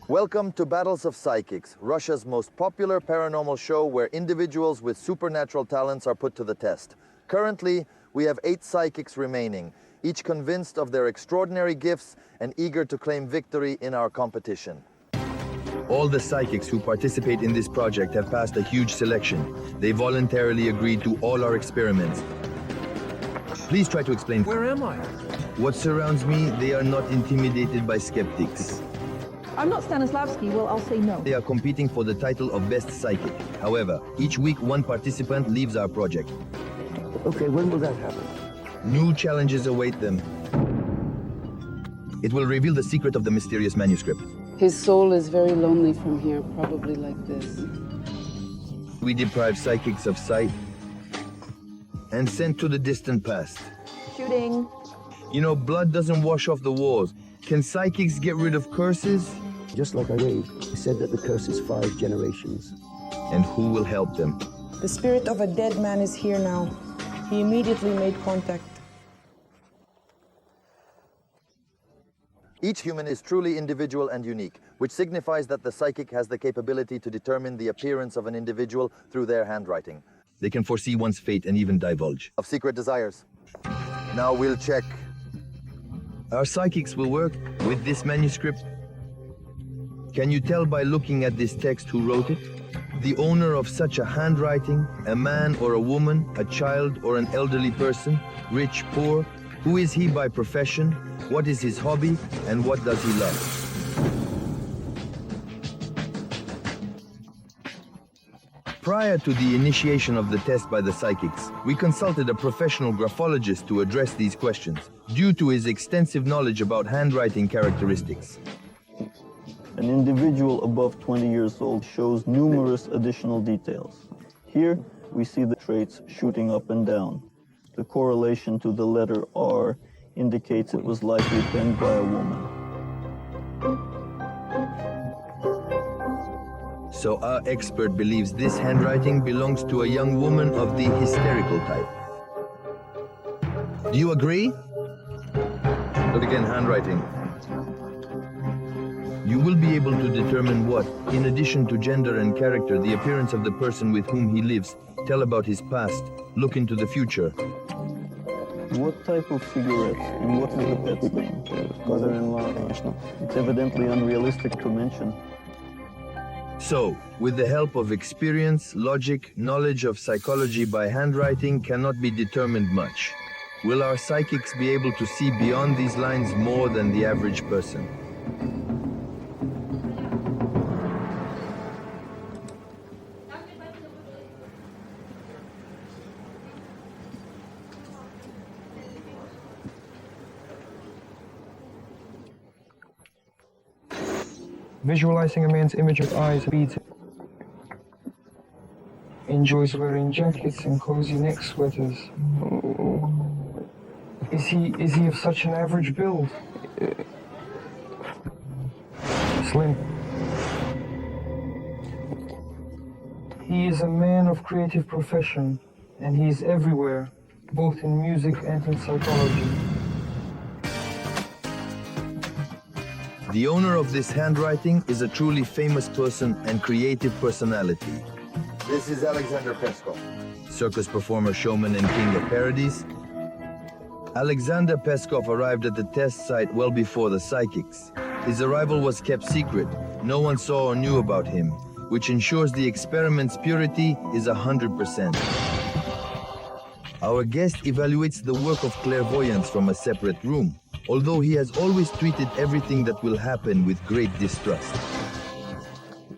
Welcome to Battles of Psychics, Russia's most popular paranormal show where individuals with supernatural talents are put to the test. Currently, we have 8 psychics remaining, each convinced of their extraordinary gifts and eager to claim victory in our competition. All the psychics who participate in this project have passed a huge selection. They voluntarily agreed to all our experiments. Please try to explain. Where am I? What surrounds me, they are not intimidated by skeptics. I'm not Stanislavski, well, I'll say no. They are competing for the title of Best Psychic. However, each week one participant leaves our project. Okay, when will that happen? New challenges await them. It will reveal the secret of the mysterious manuscript. His soul is very lonely from here, probably like this. We deprive psychics of sight and sent to the distant past. Shooting. You know, blood doesn't wash off the walls. Can psychics get rid of curses? Just like I raved, he said that the curse is 5 generations. And who will help them? The spirit of a dead man is here now. He immediately made contact. Each human is truly individual and unique, which signifies that the psychic has the capability to determine the appearance of an individual through their handwriting. They can foresee one's fate and even divulge of secret desires. Now we'll check. Our psychics will work with this manuscript. Can you tell by looking at this text who wrote it? The owner of such a handwriting, a man or a woman, a child or an elderly person, rich, poor, who is he by profession, what is his hobby, and what does he love? Prior to the initiation of the test by the psychics, we consulted a professional graphologist to address these questions, due to his extensive knowledge about handwriting characteristics. An individual above 20 years old shows numerous additional details. Here, we see the traits shooting up and down. The correlation to the letter R indicates it was likely penned by a woman. So our expert believes this handwriting belongs to a young woman of the hysterical type. Do you agree? But again, handwriting. You will be able to determine what, in addition to gender and character, the appearance of the person with whom he lives, tell about his past, look into the future. What type of cigarettes and what is the pet's name? Mother-in-law. It's evidently unrealistic to mention. So, with the help of experience, logic, knowledge of psychology by handwriting cannot be determined much. Will our psychics be able to see beyond these lines more than the average person? Visualizing a man's image of eyes beads. Enjoys wearing jackets and cozy neck sweaters. Is he of such an average build? Slim. He is a man of creative profession, and he is everywhere, both in music and in psychology. The owner of this handwriting is a truly famous person and creative personality. This is Alexander Peskov, circus performer, showman, and king of parodies. Alexander Peskov arrived at the test site well before the psychics. His arrival was kept secret. No one saw or knew about him, which ensures the experiment's purity is 100%. Our guest evaluates the work of clairvoyance from a separate room, although he has always treated everything that will happen with great distrust.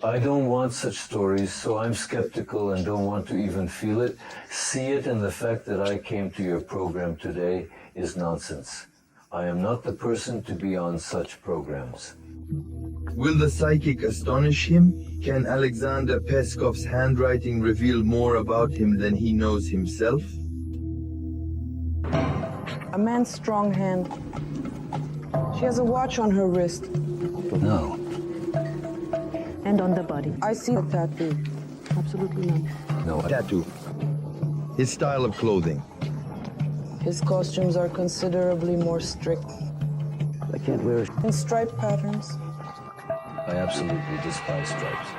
I don't want such stories, so I'm skeptical and don't want to even feel it. See it, and the fact that I came to your program today is nonsense. I am not the person to be on such programs. Will the psychic astonish him? Can Alexander Peskov's handwriting reveal more about him than he knows himself? A man's strong hand. She has a watch on her wrist. No. And on the body. I see a tattoo. Absolutely none. No. Tattoo. His style of clothing. His costumes are considerably more strict. I can't wear it. In striped patterns. I absolutely despise stripes.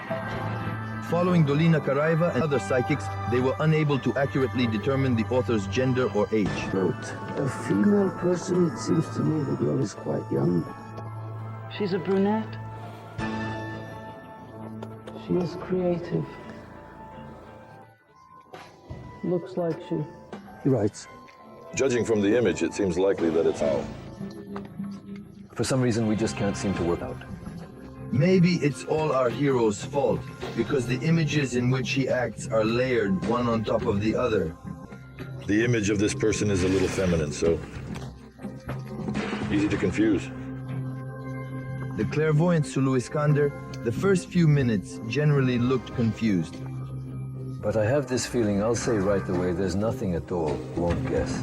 Following Dolina Karaiva and other psychics, they were unable to accurately determine the author's gender or age. Note, a female person, it seems to me the girl is quite young. She's a brunette. She is creative. Looks like she. He writes. Judging from the image, it seems likely that it's Al. For some reason, we just can't seem to work out. Maybe it's all our hero's fault, because the images in which he acts are layered one on top of the other. The image of this person is a little feminine, so easy to confuse. The clairvoyant Sulu Iskander, the first few minutes generally looked confused. But I have this feeling, I'll say right away, there's nothing at all. Won't guess.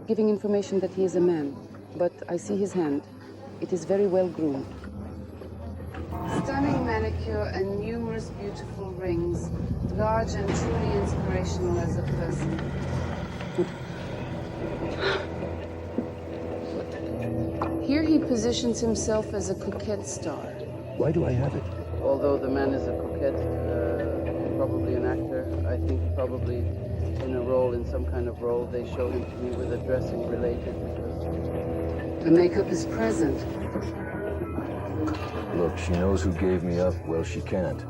Giving information that he is a man, but I see his hand. It is very well groomed. Stunning manicure and numerous beautiful rings, large and truly inspirational as a person. Here he positions himself as a coquette star. Why do I have it? Although the man is a coquette, probably an actor, I think probably in a role, in some kind of role, they show him to me with a dressing related because the makeup is present. Look, she knows who gave me up. Well, she can't.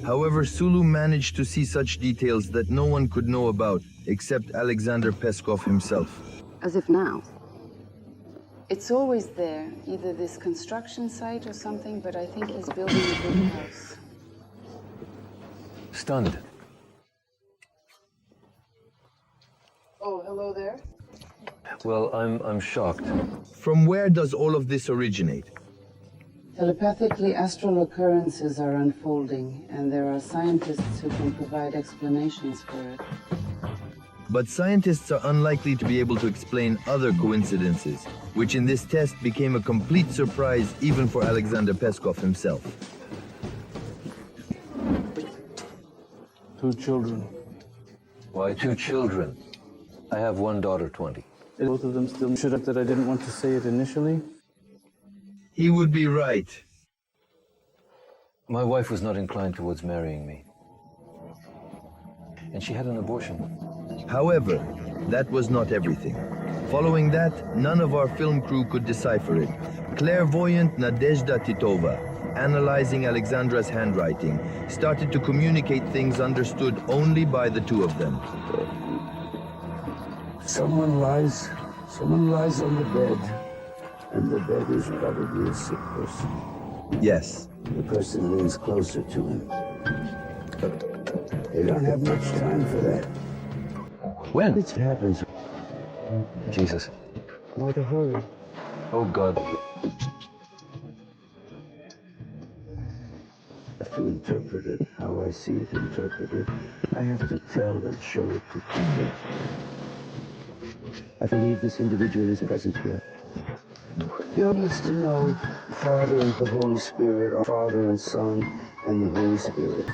However, Sulu managed to see such details that no one could know about except Alexander Peskov himself. As if now. It's always there, either this construction site or something, but I think he's building a big house. Stunned. Oh, hello there. Well, I'm shocked. From where does all of this originate? Telepathically, astral occurrences are unfolding, and there are scientists who can provide explanations for it. But scientists are unlikely to be able to explain other coincidences, which in this test became a complete surprise even for Alexander Peskov himself. 2 children. Why 2 children? I have one daughter, 20. Both of them still should have that I didn't want to say it initially. He would be right. My wife was not inclined towards marrying me. And she had an abortion. However, that was not everything. Following that, none of our film crew could decipher it. Clairvoyant Nadezhda Titova, analyzing Alexandra's handwriting, started to communicate things understood only by the 2 of them. Someone lies on the bed, and the bed is probably a sick person. Yes. The person leans closer to him. They don't have much time for that. When? It happens. Jesus. Why the hurry? Oh, God. I have to interpret it how I see it interpreted. I have to tell and show it to people. I believe this individual is present here. You needs to know Father and the Holy Spirit, or Father and Son and the Holy Spirit.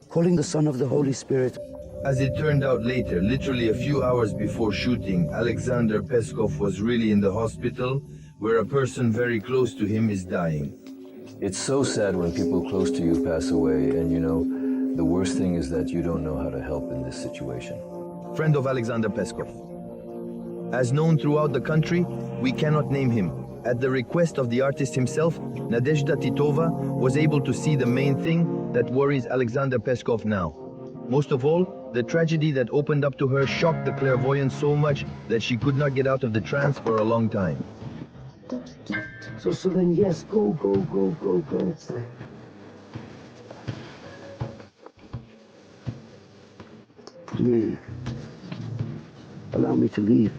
Calling the Son of the Holy Spirit. As it turned out later, literally a few hours before shooting, Alexander Peskov was really in the hospital, where a person very close to him is dying. It's so sad when people close to you pass away, and you know, the worst thing is that you don't know how to help in this situation. Friend of Alexander Peskov. As known throughout the country, we cannot name him. At the request of the artist himself, Nadezhda Titova was able to see the main thing that worries Alexander Peskov now. Most of all, the tragedy that opened up to her shocked the clairvoyant so much that she could not get out of the trance for a long time. So then yes, go. Please, allow me to leave.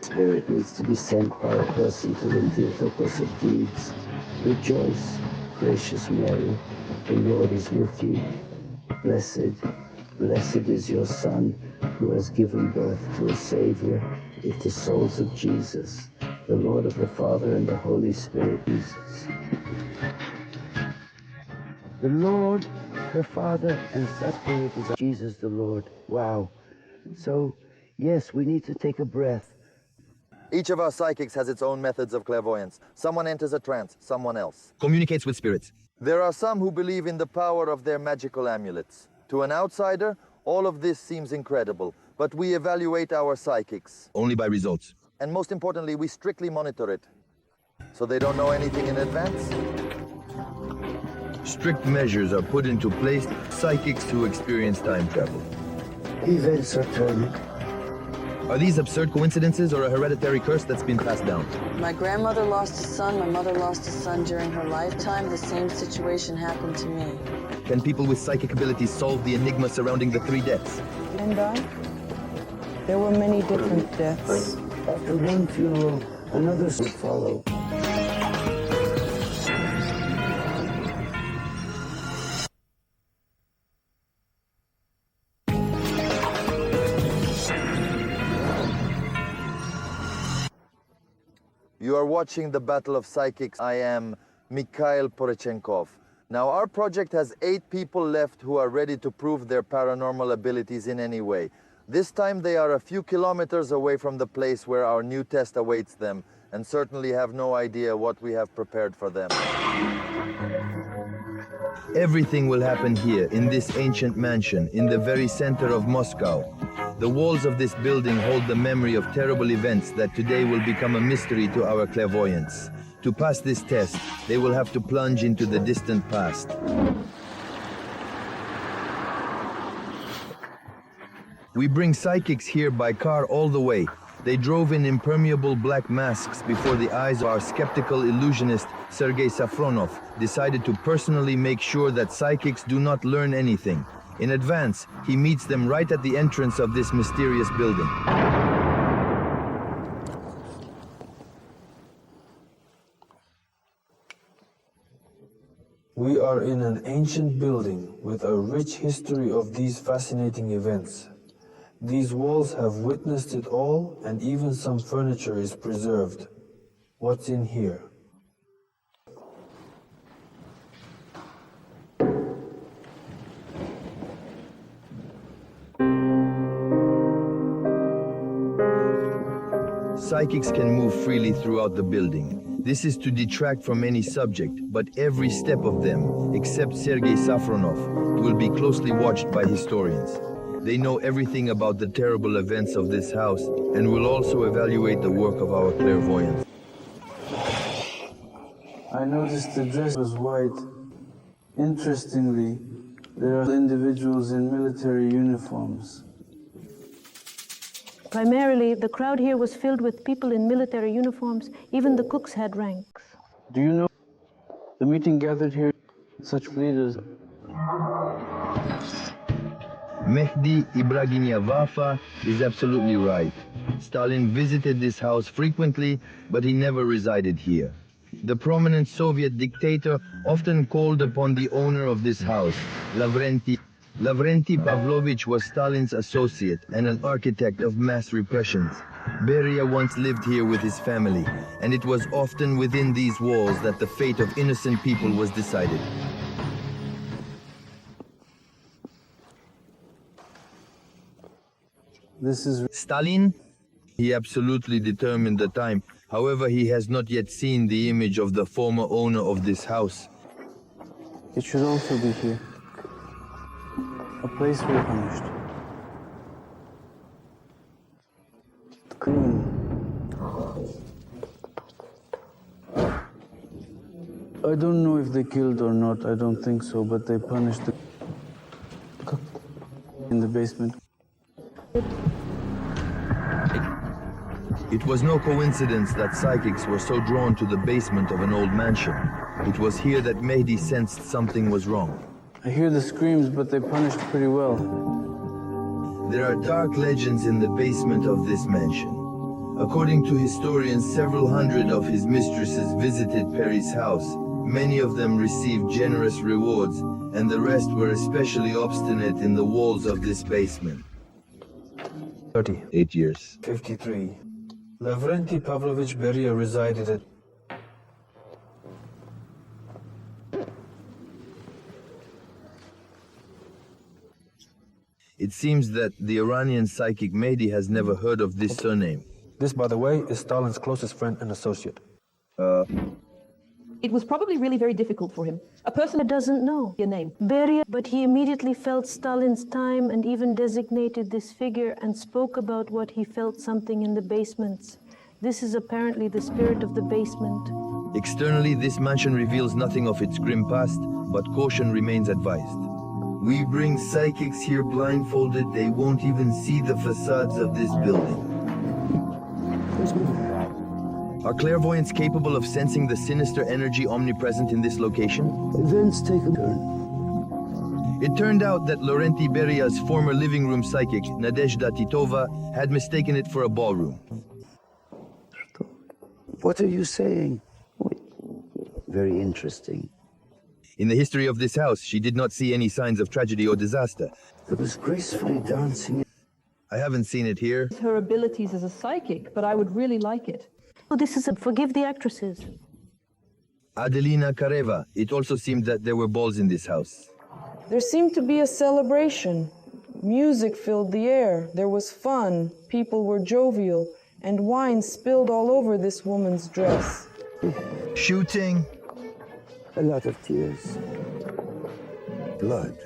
Spirit needs to be sent by a person to reveal the course of deeds. Rejoice, gracious Mary, the Lord is with you. Blessed is your Son, who has given birth to a Savior, with the souls of Jesus the Lord of the Father and the Holy Spirit, Jesus. The Lord, the Father, and Spirit is Jesus the Lord. Wow. So, yes, we need to take a breath. Each of our psychics has its own methods of clairvoyance. Someone enters a trance, someone else communicates with spirits. There are some who believe in the power of their magical amulets. To an outsider, all of this seems incredible, but we evaluate our psychics. Only by results. And most importantly, we strictly monitor it. So they don't know anything in advance? Strict measures are put into place. Psychics who experience time travel. Events are turning. Are these absurd coincidences or a hereditary curse that's been passed down? My grandmother lost a son, my mother lost a son during her lifetime. The same situation happened to me. Can people with psychic abilities solve the enigma surrounding the 3 deaths? And there were many different deaths. After one funeral, another would follow. You are watching the Battle of Psychics. I am Mikhail Poroshenkov. Now, our project has 8 people left who are ready to prove their paranormal abilities in any way. This time they are a few kilometers away from the place where our new test awaits them, and certainly have no idea what we have prepared for them. Everything will happen here, in this ancient mansion, in the very center of Moscow. The walls of this building hold the memory of terrible events that today will become a mystery to our clairvoyants. To pass this test, they will have to plunge into the distant past. We bring psychics here by car all the way. They drove in impermeable black masks before the eyes of our skeptical illusionist, Sergei Safronov, decided to personally make sure that psychics do not learn anything. In advance, he meets them right at the entrance of this mysterious building. We are in an ancient building with a rich history of these fascinating events. These walls have witnessed it all, and even some furniture is preserved. What's in here? Psychics can move freely throughout the building. This is to detract from any subject, but every step of them, except Sergei Safronov, will be closely watched by historians. They know everything about the terrible events of this house and will also evaluate the work of our clairvoyants. I noticed the dress was white. Interestingly, there are individuals in military uniforms. Primarily, the crowd here was filled with people in military uniforms. Even the cooks had ranks. Do you know the meeting gathered here such leaders? Mehdi Ibragimov is absolutely right. Stalin visited this house frequently, but he never resided here. The prominent Soviet dictator often called upon the owner of this house, Lavrenti Pavlovich was Stalin's associate and an architect of mass repressions. Beria once lived here with his family, and it was often within these walls that the fate of innocent people was decided. This is Stalin? He absolutely determined the time. However, he has not yet seen the image of the former owner of this house. It should also be here. A place we're punished. The room. I don't know if they killed or not, I don't think so, but they punished the cook in the basement. It was no coincidence that psychics were so drawn to the basement of an old mansion. It was here that Mehdi sensed something was wrong. I hear the screams, but they punished pretty well. There are dark legends in the basement of this mansion. According to historians, several hundred of his mistresses visited Perry's house. Many of them received generous rewards, and the rest were especially obstinate in the walls of this basement. 30. 8 years. 53. Lavrenti Pavlovich Beria resided at It seems that the Iranian psychic Mehdi has never heard of this surname. This, by the way, is Stalin's closest friend and associate. It was probably really very difficult for him. A person He doesn't know your name. Beria, but he immediately felt Stalin's time and even designated this figure and spoke about what he felt something in the basements. This is apparently the spirit of the basement. Externally, this mansion reveals nothing of its grim past, but caution remains advised. We bring psychics here blindfolded. They won't even see the facades of this building. Are clairvoyants capable of sensing the sinister energy omnipresent in this location? Events take a turn. It turned out that Lavrenti Beria's former living room psychic, Nadezhda Titova, had mistaken it for a ballroom. What are you saying? Very interesting. In the history of this house, she did not see any signs of tragedy or disaster. It was gracefully dancing. I haven't seen it here. Her abilities as a psychic, but I would really like it. Oh, this is forgive the actresses. Adelina Kareva, it also seemed that there were balls in this house. There seemed to be a celebration. Music filled the air. There was fun. People were jovial. And wine spilled all over this woman's dress. Shooting. A lot of tears. Blood.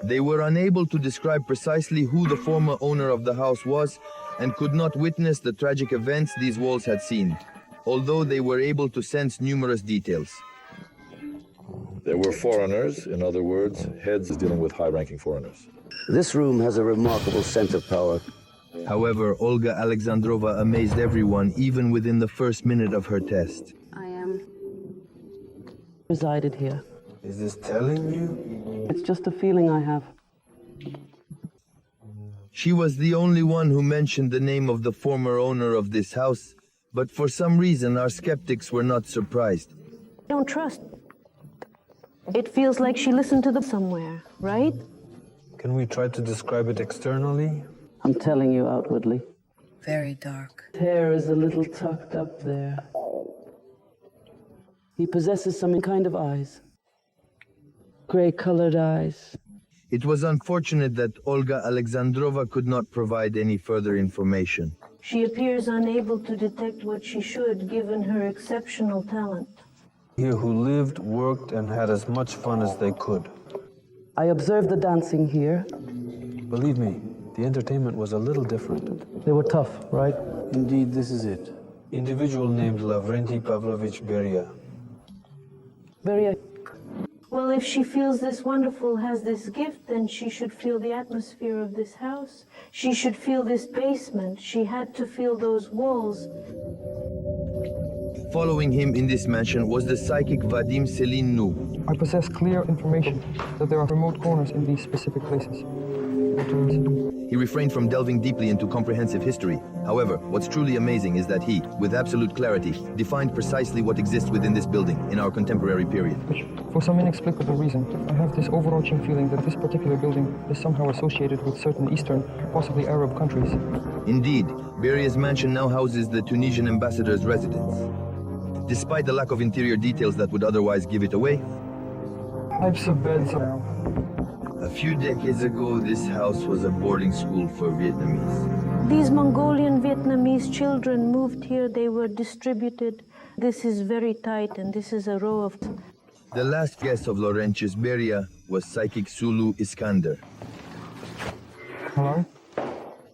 They were unable to describe precisely who the former owner of the house was and could not witness the tragic events these walls had seen, although they were able to sense numerous details. There were foreigners, in other words, heads dealing with high-ranking foreigners. This room has a remarkable scent of power. However, Olga Alexandrova amazed everyone even within the first minute of her test. I am. Resided here. Is this telling you? It's just a feeling I have. She was the only one who mentioned the name of the former owner of this house, but for some reason our skeptics were not surprised. Don't trust. It feels like she listened to them somewhere, right? Can we try to describe it externally? I'm telling you outwardly. Very dark. His hair is a little tucked up there. He possesses some kind of eyes. Gray-colored eyes. It was unfortunate that Olga Alexandrova could not provide any further information. She appears unable to detect what she should, given her exceptional talent. Here who lived, worked, and had as much fun as they could. I observed the dancing here. Believe me, the entertainment was a little different. They were tough, right? Indeed, this is it. Individual named Lavrenti Pavlovich Beria. Very. Well, if she feels this wonderful, has this gift, then she should feel the atmosphere of this house. She should feel this basement. She had to feel those walls. Following him in this mansion was the psychic Vadim Selinu. I possess clear information that there are remote corners in these specific places. He refrained from delving deeply into comprehensive history. However, what's truly amazing is that he, with absolute clarity, defined precisely what exists within this building in our contemporary period. For some inexplicable reason, I have this overarching feeling that this particular building is somehow associated with certain Eastern, possibly Arab countries. Indeed, Beria's mansion now houses the Tunisian ambassador's residence. Despite the lack of interior details that would otherwise give it away, Types of beds now. a few decades ago, this house was a boarding school for Vietnamese. These Mongolian Vietnamese children moved here, they were distributed. This is very tight, and this is a row of... The last guest of Laurentius Beria was psychic Sulu Iskander. Hello?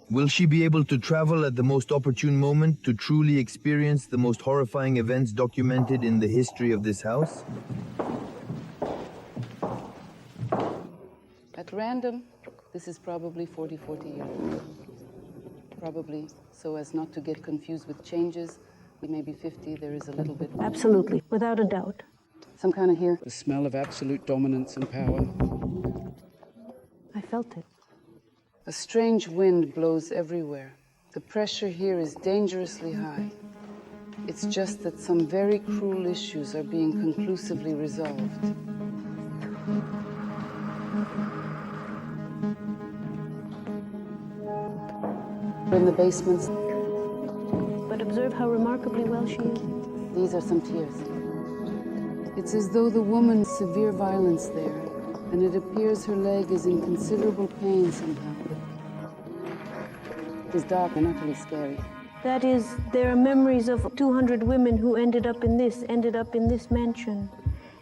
Will she be able to travel at the most opportune moment to truly experience the most horrifying events documented in the history of this house? At random, this is probably 40 years old. Probably so as not to get confused with changes. Maybe 50, there is a little bit. Absolutely, without a doubt. Some kind of here. The smell of absolute dominance and power. I felt it. A strange wind blows everywhere. The pressure here is dangerously high. It's just that some very cruel issues are being conclusively resolved. In the basements. But observe about how remarkably well she is? These are some tears. It's as though the woman's severe violence there, and it appears her leg is in considerable pain somehow. It is dark and utterly scary. That is, there are memories of 200 women who ended up in this mansion,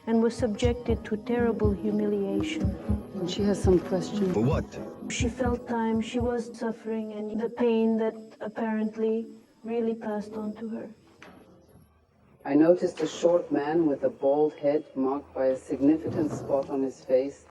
and were subjected to terrible humiliation. And she has some question. For what? She felt time, she was suffering, and the pain that apparently really passed on to her. I noticed a short man with a bald head marked by a significant spot on his face.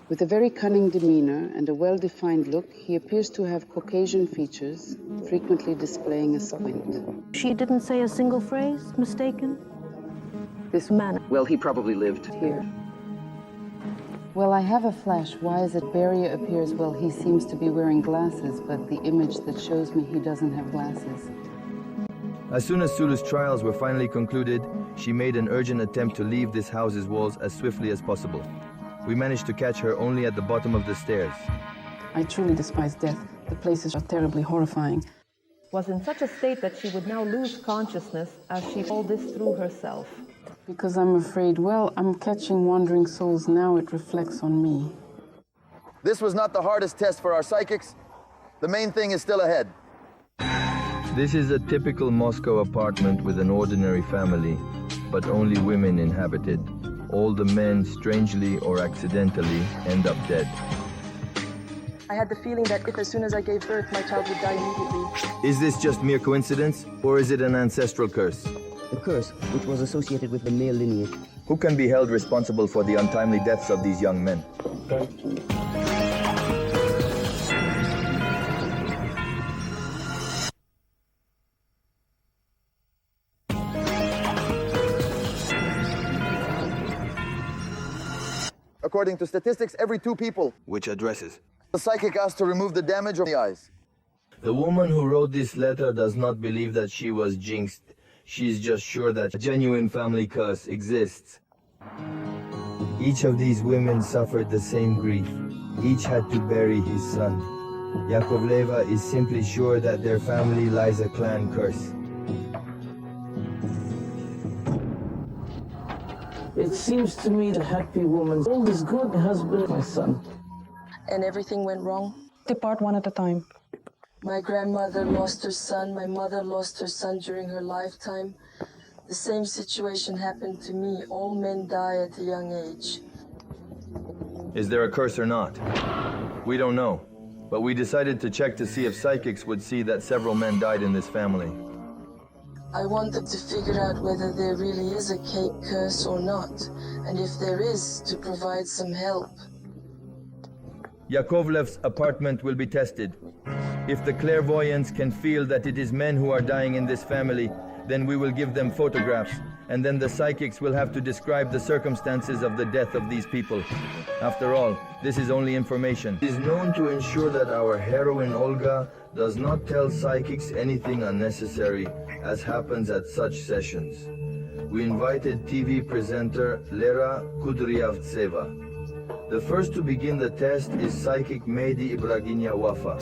With a very cunning demeanor and a well-defined look, he appears to have Caucasian features, frequently displaying a squint. She didn't say a single phrase, mistaken? This man. Well, he probably lived here. Well, I have a flash. Why is it Beria appears, well, he seems to be wearing glasses, but the image that shows me he doesn't have glasses. As soon as Sulu's trials were finally concluded, she made an urgent attempt to leave this house's walls as swiftly as possible. We managed to catch her only at the bottom of the stairs. I truly despise death. The places are terribly horrifying. Was in such a state that she would now lose consciousness as she pulled this through herself. Because I'm afraid, well, I'm catching wandering souls now, it reflects on me. This was not the hardest test for our psychics. The main thing is still ahead. This is a typical Moscow apartment with an ordinary family, but only women inhabit it. All the men, strangely or accidentally, end up dead. I had the feeling that if as soon as I gave birth, my child would die immediately. Is this just mere coincidence, or is it an ancestral curse? The curse, which was associated with the male lineage. Who can be held responsible for the untimely deaths of these young men? According to statistics, every 2 people. Which addresses? The psychic asked to remove the damage on the eyes. The woman who wrote this letter does not believe that she was jinxed. She's just sure that a genuine family curse exists. Each of these women suffered the same grief. Each had to bury his son. Yakovleva is simply sure that their family lies a clan curse. It seems to me the happy woman's all is good has been my son. And everything went wrong? Depart one at a time. My grandmother lost her son. My mother lost her son during her lifetime. The same situation happened to me. All men die at a young age. Is there a curse or not? We don't know, but we decided to check to see if psychics would see that several men died in this family. I wanted to figure out whether there really is a cake curse or not, and if there is, to provide some help. Yakovlev's apartment will be tested. If the clairvoyants can feel that it is men who are dying in this family, then we will give them photographs, and then the psychics will have to describe the circumstances of the death of these people. After all, this is only information. It is known to ensure that our heroine Olga does not tell psychics anything unnecessary, as happens at such sessions. We invited TV presenter Lera Kudryavtseva. The first to begin the test is psychic Mehdi Ibraginya Wafa.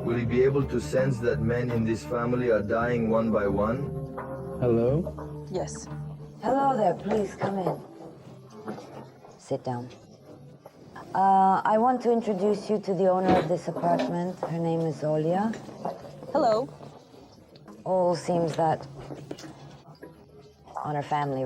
Will he be able to sense that men in this family are dying one by one? Hello? Yes. Hello there, please come in. Sit down. I want to introduce you to the owner of this apartment. Her name is Olia. Hello. All seems that on her family.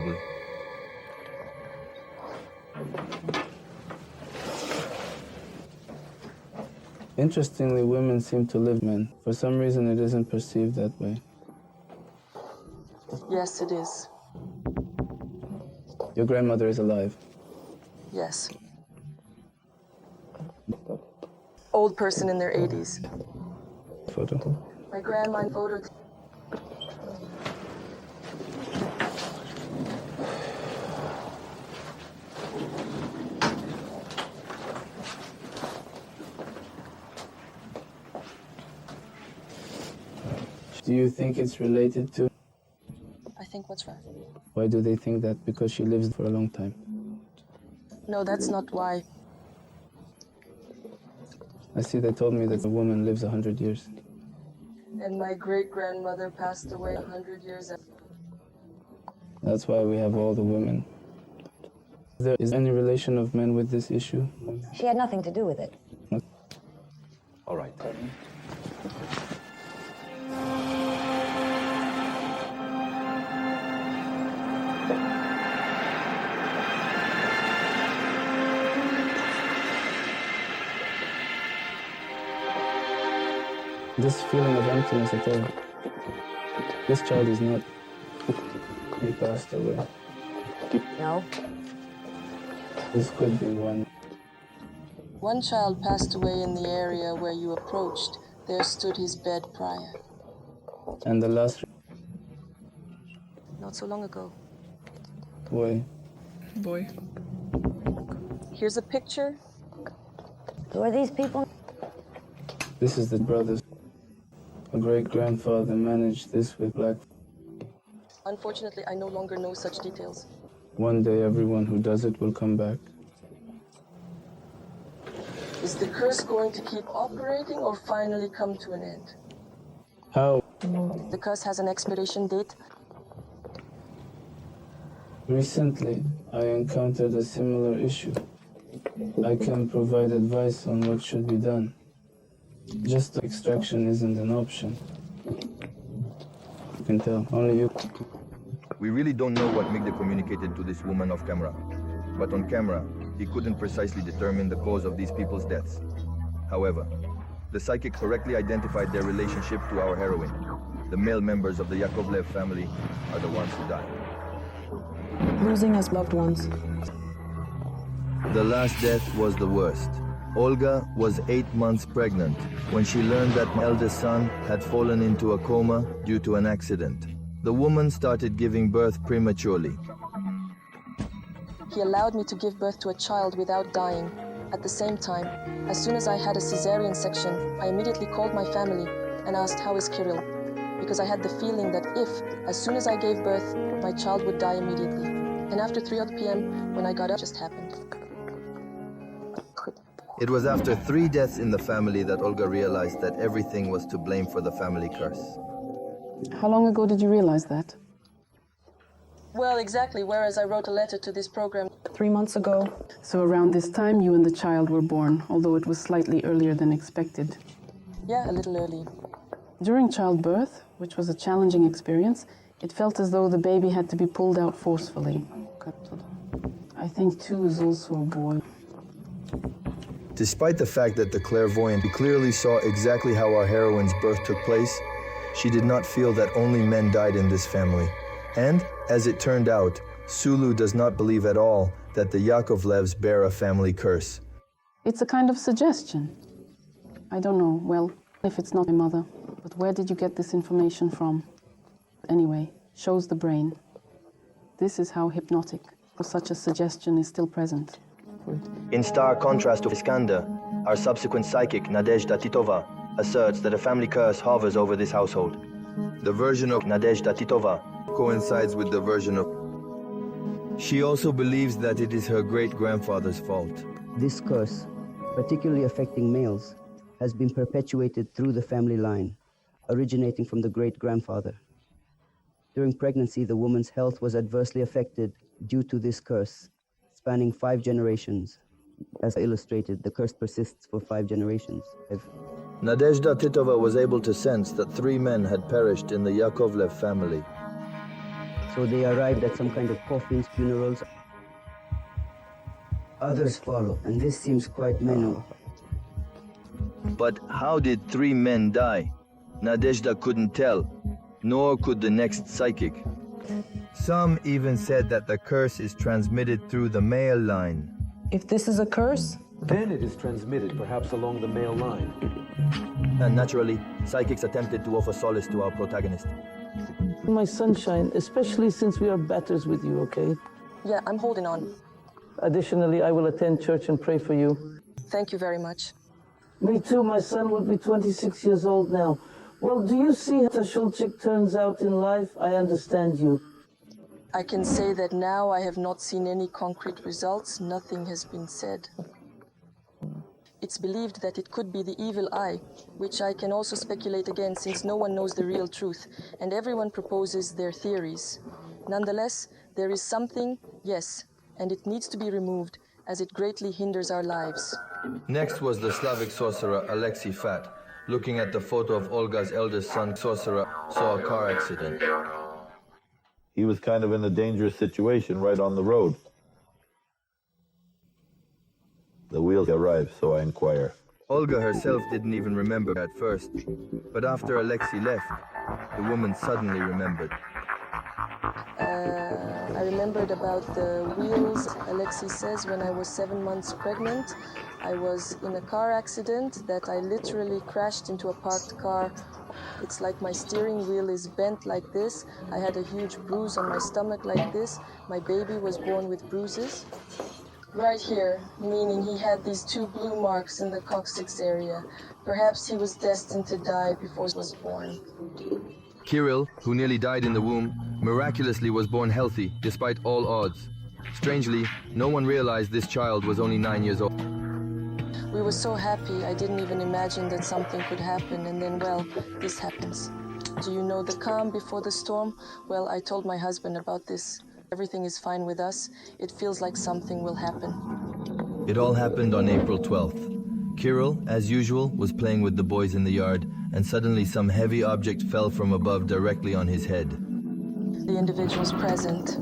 Interestingly, women seem to live men. For some reason, it isn't perceived that way. Yes, it is. Your grandmother is alive. Yes. Old person in their 80s. Photo. My grandma photo. Do you think it's related to? I think what's right. Why do they think that? Because she lives for a long time. No, that's not why. I see they told me that a woman lives 100 years. And my great-grandmother passed away 100 years ago. That's why we have all the women. Is there any relation of men with this issue? She had nothing to do with it. All right. This feeling of emptiness at all. This child is not. He passed away. No. This could be one. One child passed away in the area where you approached. There stood his bed prior. And the last Not so long ago. boy. Boy. Here's a picture. Who are these people? This is the brothers. A great-grandfather managed this with black. Unfortunately, I no longer know such details. One day everyone who does it will come back. Is the curse going to keep operating or finally come to an end? How? The curse has an expiration date. Recently, I encountered a similar issue. I can provide advice on what should be done. Just extraction isn't an option. You can tell, only you. We really don't know what Migde communicated to this woman off camera. But on camera, he couldn't precisely determine the cause of these people's deaths. However, the psychic correctly identified their relationship to our heroine. The male members of the Yakovlev family are the ones who died. Losing us loved ones. The last death was the worst. Olga was 8 months pregnant when she learned that my eldest son had fallen into a coma due to an accident. The woman started giving birth prematurely. He allowed me to give birth to a child without dying. At the same time, as soon as I had a cesarean section, I immediately called my family and asked, how is Kirill? Because I had the feeling that if, as soon as I gave birth, my child would die immediately. And after 3 p.m., when I got up, it just happened. It was after 3 deaths in the family that Olga realized that everything was to blame for the family curse. How long ago did you realize that? Well, exactly, whereas I wrote a letter to this program 3 months ago. So around this time, you and the child were born, although it was slightly earlier than expected. Yeah, a little early. During childbirth, which was a challenging experience, it felt as though the baby had to be pulled out forcefully. I think 2 is also a boy. Despite the fact that the clairvoyant clearly saw exactly how our heroine's birth took place, she did not feel that only men died in this family. And, as it turned out, Sulu does not believe at all that the Yakovlevs bear a family curse. It's a kind of suggestion. I don't know, well, if it's not my mother, but where did you get this information from? Anyway, shows the brain. This is how hypnotic, or such a suggestion is still present. In stark contrast to Iskander, our subsequent psychic, Nadezhda Titova, asserts that a family curse hovers over this household. The version of Nadezhda Titova coincides with the version of... She also believes that it is her great-grandfather's fault. This curse, particularly affecting males, has been perpetuated through the family line, originating from the great-grandfather. During pregnancy, the woman's health was adversely affected due to this curse, spanning 5 generations. As illustrated, the curse persists for 5 generations. Nadezhda Titova was able to sense that 3 men had perished in the Yakovlev family. So they arrived at some kind of coffins, funerals. Others follow, and this seems quite manual. But how did 3 men die? Nadezhda couldn't tell, nor could the next psychic. Some even said that the curse is transmitted through the male line. If this is a curse, Then it is transmitted, perhaps along the male line. And naturally, psychics attempted to offer solace to our protagonist. My sunshine, especially since we are batters with you, okay? Yeah, I'm holding on. Additionally, I will attend church and pray for you. Thank you very much. Me too, my son would be 26 years old now. Well, do you see how Shulchik turns out in life? I understand you. I can say that now I have not seen any concrete results, nothing has been said. It's believed that it could be the evil eye, which I can also speculate again since no one knows the real truth, and everyone proposes their theories. Nonetheless, there is something, yes, and it needs to be removed, as it greatly hinders our lives. Next was the Slavic sorcerer Alexei Fat. Looking at the photo of Olga's eldest son, sorcerer, saw a car accident. He was kind of in a dangerous situation right on the road. The wheels arrived, so I inquire. Olga herself didn't even remember at first, but after Alexei left, the woman suddenly remembered. I remembered about the wheels. Alexei says when I was 7 months pregnant, I was in a car accident that I literally crashed into a parked car. It's like my steering wheel is bent like this. I had a huge bruise on my stomach like this. My baby was born with bruises. Right here, meaning he had these 2 blue marks in the coccyx area. Perhaps he was destined to die before he was born. Kirill, who nearly died in the womb, miraculously was born healthy, despite all odds. Strangely, no one realized this child was only 9 years old. We were so happy, I didn't even imagine that something could happen, and then, well, this happens. Do you know the calm before the storm? Well, I told my husband about this. Everything is fine with us. It feels like something will happen. It all happened on April 12th. Kirill, as usual, was playing with the boys in the yard, and suddenly some heavy object fell from above directly on his head. The individuals present,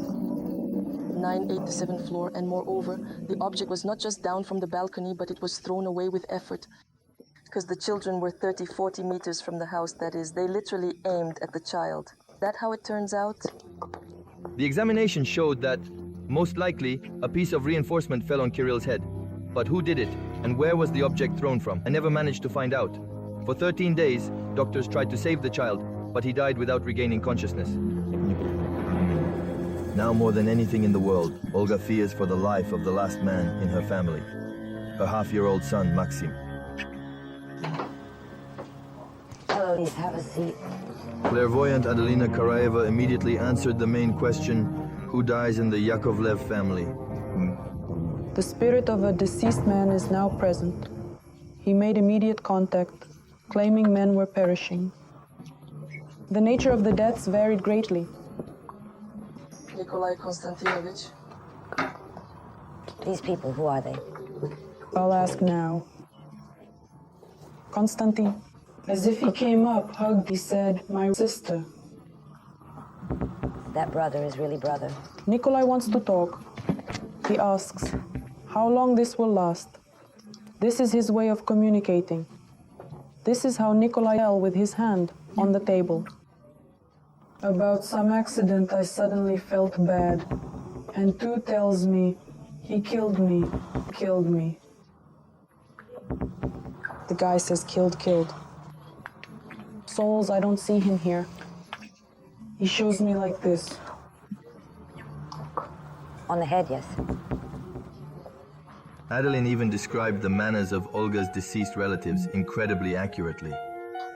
987th floor, and moreover, the object was not just down from the balcony, but it was thrown away with effort. Because the children were 30-40 meters from the house, that is, they literally aimed at the child. That how it turns out? The examination showed that, most likely, a piece of reinforcement fell on Kirill's head. But who did it, and where was the object thrown from? I never managed to find out. For 13 days, doctors tried to save the child, but he died without regaining consciousness. Now more than anything in the world, Olga fears for the life of the last man in her family, her half-year-old son, Maxim. Hello, please have a seat. Clairvoyant Adelina Karaeva immediately answered the main question, who dies in the Yakovlev family? The spirit of a deceased man is now present. He made immediate contact, claiming men were perishing. The nature of the deaths varied greatly. Nikolai Konstantinovich. These people, who are they? I'll ask now. Konstantin. As if he came up, hugged, he said, "My sister." That brother is really brother. Nikolai wants to talk. He asks how long this will last. This is his way of communicating. This is how Nikolai fell with his hand on the table. About some accident I suddenly felt bad, and Tu tells me he killed me. The guy says killed. Souls, I don't see him here. He shows me like this. On the head, yes. Adeline even described the manners of Olga's deceased relatives incredibly accurately.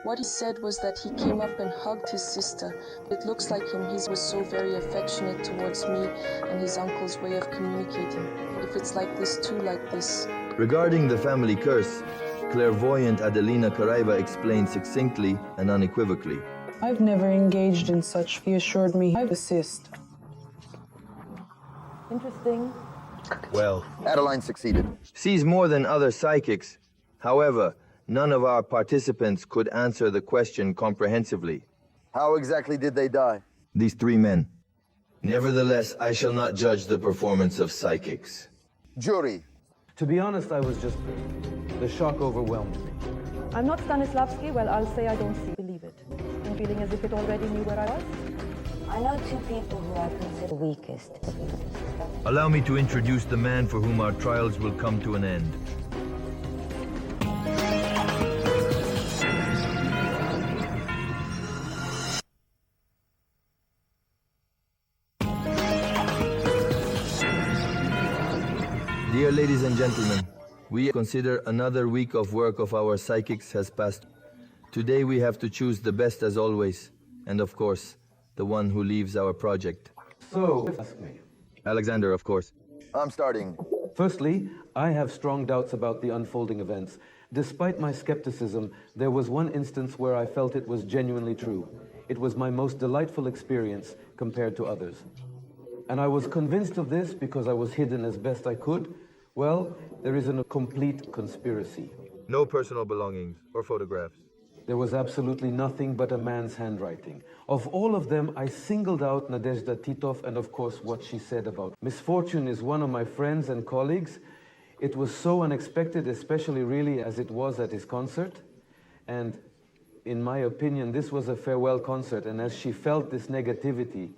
What he said was that he came up and hugged his sister. It looks like him. He was so very affectionate towards me and his uncle's way of communicating. If it's like this, too, like this. Regarding the family curse, clairvoyant Adelina Karaeva explained succinctly and unequivocally. I've never engaged in such, he assured me. I assist. Interesting. Well, Adeline succeeded. Sees more than other psychics. However, none of our participants could answer the question comprehensively. How exactly did they die? These 3 men. Nevertheless, I shall not judge the performance of psychics. Jury. To be honest, I was just... the shock overwhelmed me. I'm not Stanislavski. Well, I'll say I don't believe it. I'm feeling as if it already knew where I was. I know 2 people who I consider the weakest. Allow me to introduce the man for whom our trials will come to an end. Dear ladies and gentlemen, we consider another week of work of our psychics has passed. Today we have to choose the best as always, and of course, the one who leaves our project. So, ask me. Alexander, of course. I'm starting. Firstly, I have strong doubts about the unfolding events. Despite my skepticism, there was one instance where I felt it was genuinely true. It was my most delightful experience compared to others. And I was convinced of this because I was hidden as best I could. Well, there isn't a complete conspiracy. No personal belongings or photographs. There was absolutely nothing but a man's handwriting. Of all of them, I singled out Nadezhda Titov and of course what she said about misfortune is one of my friends and colleagues. It was so unexpected, especially really as it was at his concert. And in my opinion, this was a farewell concert. And as she felt this negativity,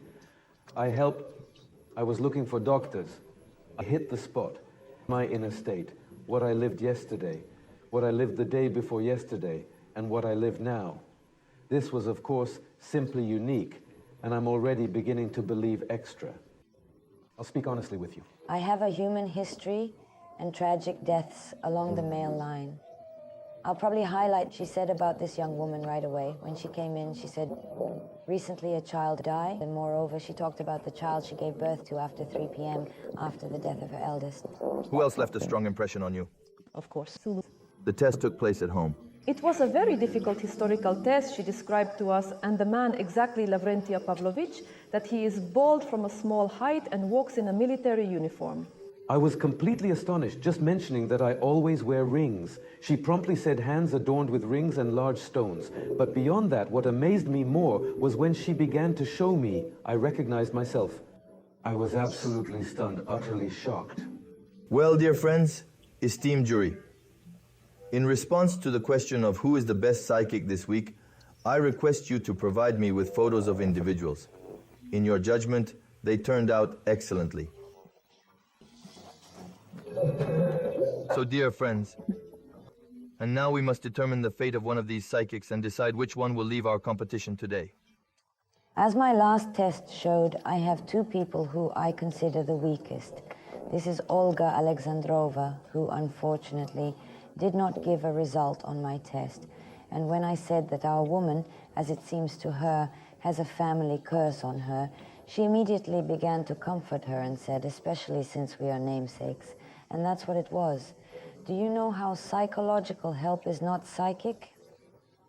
I was looking for doctors. I hit the spot. My inner state, what I lived yesterday, what I lived the day before yesterday, and what I live now. This was, of course, simply unique, and I'm already beginning to believe extra. I'll speak honestly with you. I have a human history and tragic deaths along the male line. I'll probably highlight she said about this young woman right away. When she came in, she said, recently a child died, and moreover, she talked about the child she gave birth to after 3 p.m. after the death of her eldest. Who else left a strong impression on you? Of course. The test took place at home. It was a very difficult historical test she described to us, and the man, exactly Lavrentia Pavlovich, that he is bald from a small height and walks in a military uniform. I was completely astonished just mentioning that I always wear rings. She promptly said hands adorned with rings and large stones. But beyond that, what amazed me more was when she began to show me, I recognized myself. I was absolutely stunned, utterly shocked. Well, dear friends, esteemed jury, in response to the question of who is the best psychic this week, I request you to provide me with photos of individuals. In your judgment, they turned out excellently. So, dear friends, and now we must determine the fate of one of these psychics and decide which one will leave our competition today. As my last test showed, I have two people who I consider the weakest. This is Olga Alexandrova, who unfortunately did not give a result on my test. And when I said that our woman, as it seems to her, has a family curse on her, she immediately began to comfort her and said, especially since we are namesakes. And that's what it was. Do you know how psychological help is not psychic?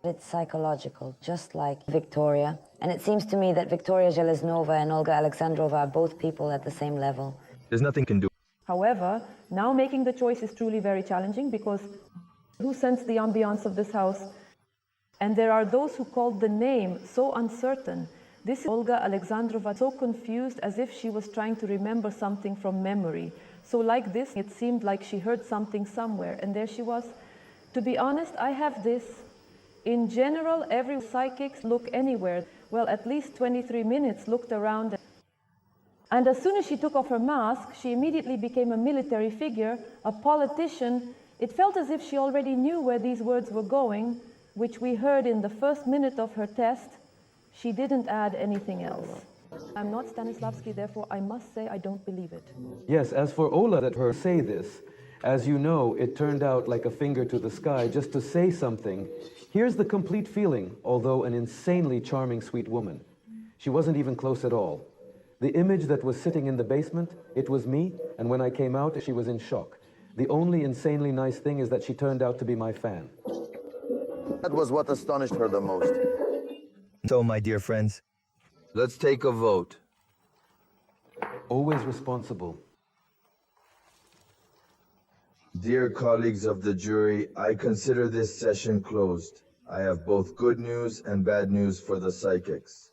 It's psychological, just like Victoria. And it seems to me that Victoria Zheleznova and Olga Alexandrova are both people at the same level. There's nothing can do. However, now making the choice is truly very challenging because who sensed the ambiance of this house? And there are those who called the name so uncertain. This is Olga Alexandrova, so confused as if she was trying to remember something from memory. So like this, it seemed like she heard something somewhere, and there she was. To be honest, I have this. In general, every psychic look anywhere. Well, at least 23 minutes looked around. And as soon as she took off her mask, she immediately became a military figure, a politician. It felt as if she already knew where these words were going, which we heard in the first minute of her test. She didn't add anything else. I'm not Stanislavski, therefore I must say I don't believe it. Yes, as for Ola, that her say this, as you know, it turned out like a finger to the sky just to say something. Here's the complete feeling, although an insanely charming, sweet woman. She wasn't even close at all. The image that was sitting in the basement, it was me, and when I came out, she was in shock. The only insanely nice thing is that she turned out to be my fan. That was what astonished her the most. So, my dear friends, let's take a vote. Always responsible. Dear colleagues of the jury, I consider this session closed. I have both good news and bad news for the psychics.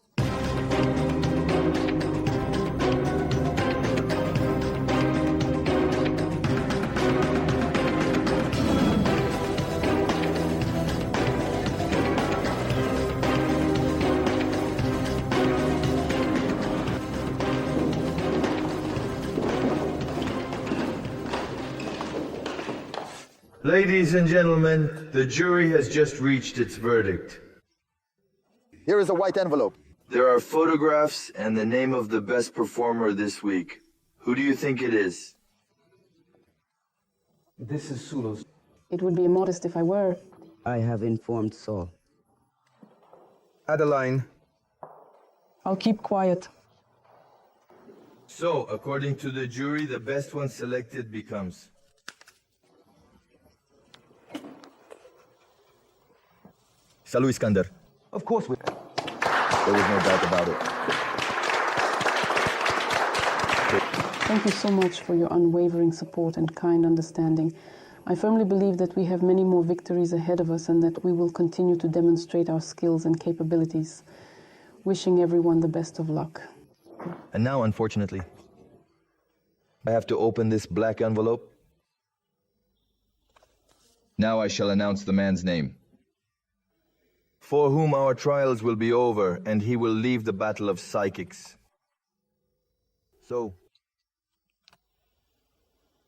Ladies and gentlemen, the jury has just reached its verdict. Here is a white envelope. There are photographs and the name of the best performer this week. Who do you think it is? This is Sulos. It would be immodest if I were. I have informed Saul. Adeline. I'll keep quiet. So, according to the jury, the best one selected becomes... Salut, Iskander. Of course we... There was no doubt about it. Thank you so much for your unwavering support and kind understanding. I firmly believe that we have many more victories ahead of us and that we will continue to demonstrate our skills and capabilities. Wishing everyone the best of luck. And now, unfortunately, I have to open this black envelope. Now I shall announce the man's name, for whom our trials will be over, and he will leave the battle of psychics. So,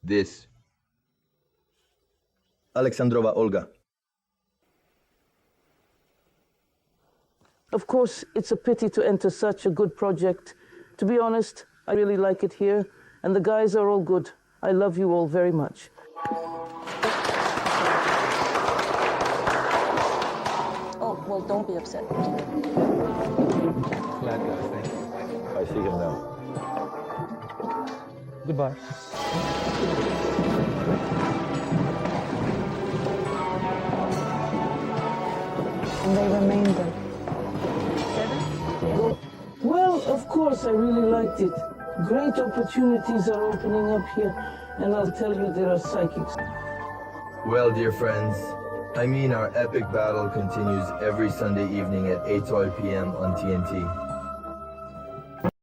this. Alexandrova Olga. Of course, it's a pity to enter such a good project. To be honest, I really like it here, and the guys are all good. I love you all very much. Oh, well, don't be upset. Glad guys, thanks. I see him now. Goodbye. And they remained there. Well, of course, I really liked it. Great opportunities are opening up here, and I'll tell you, there are psychics. Well, dear friends, I mean our epic battle continues every Sunday evening at 8:12 p.m. on TNT.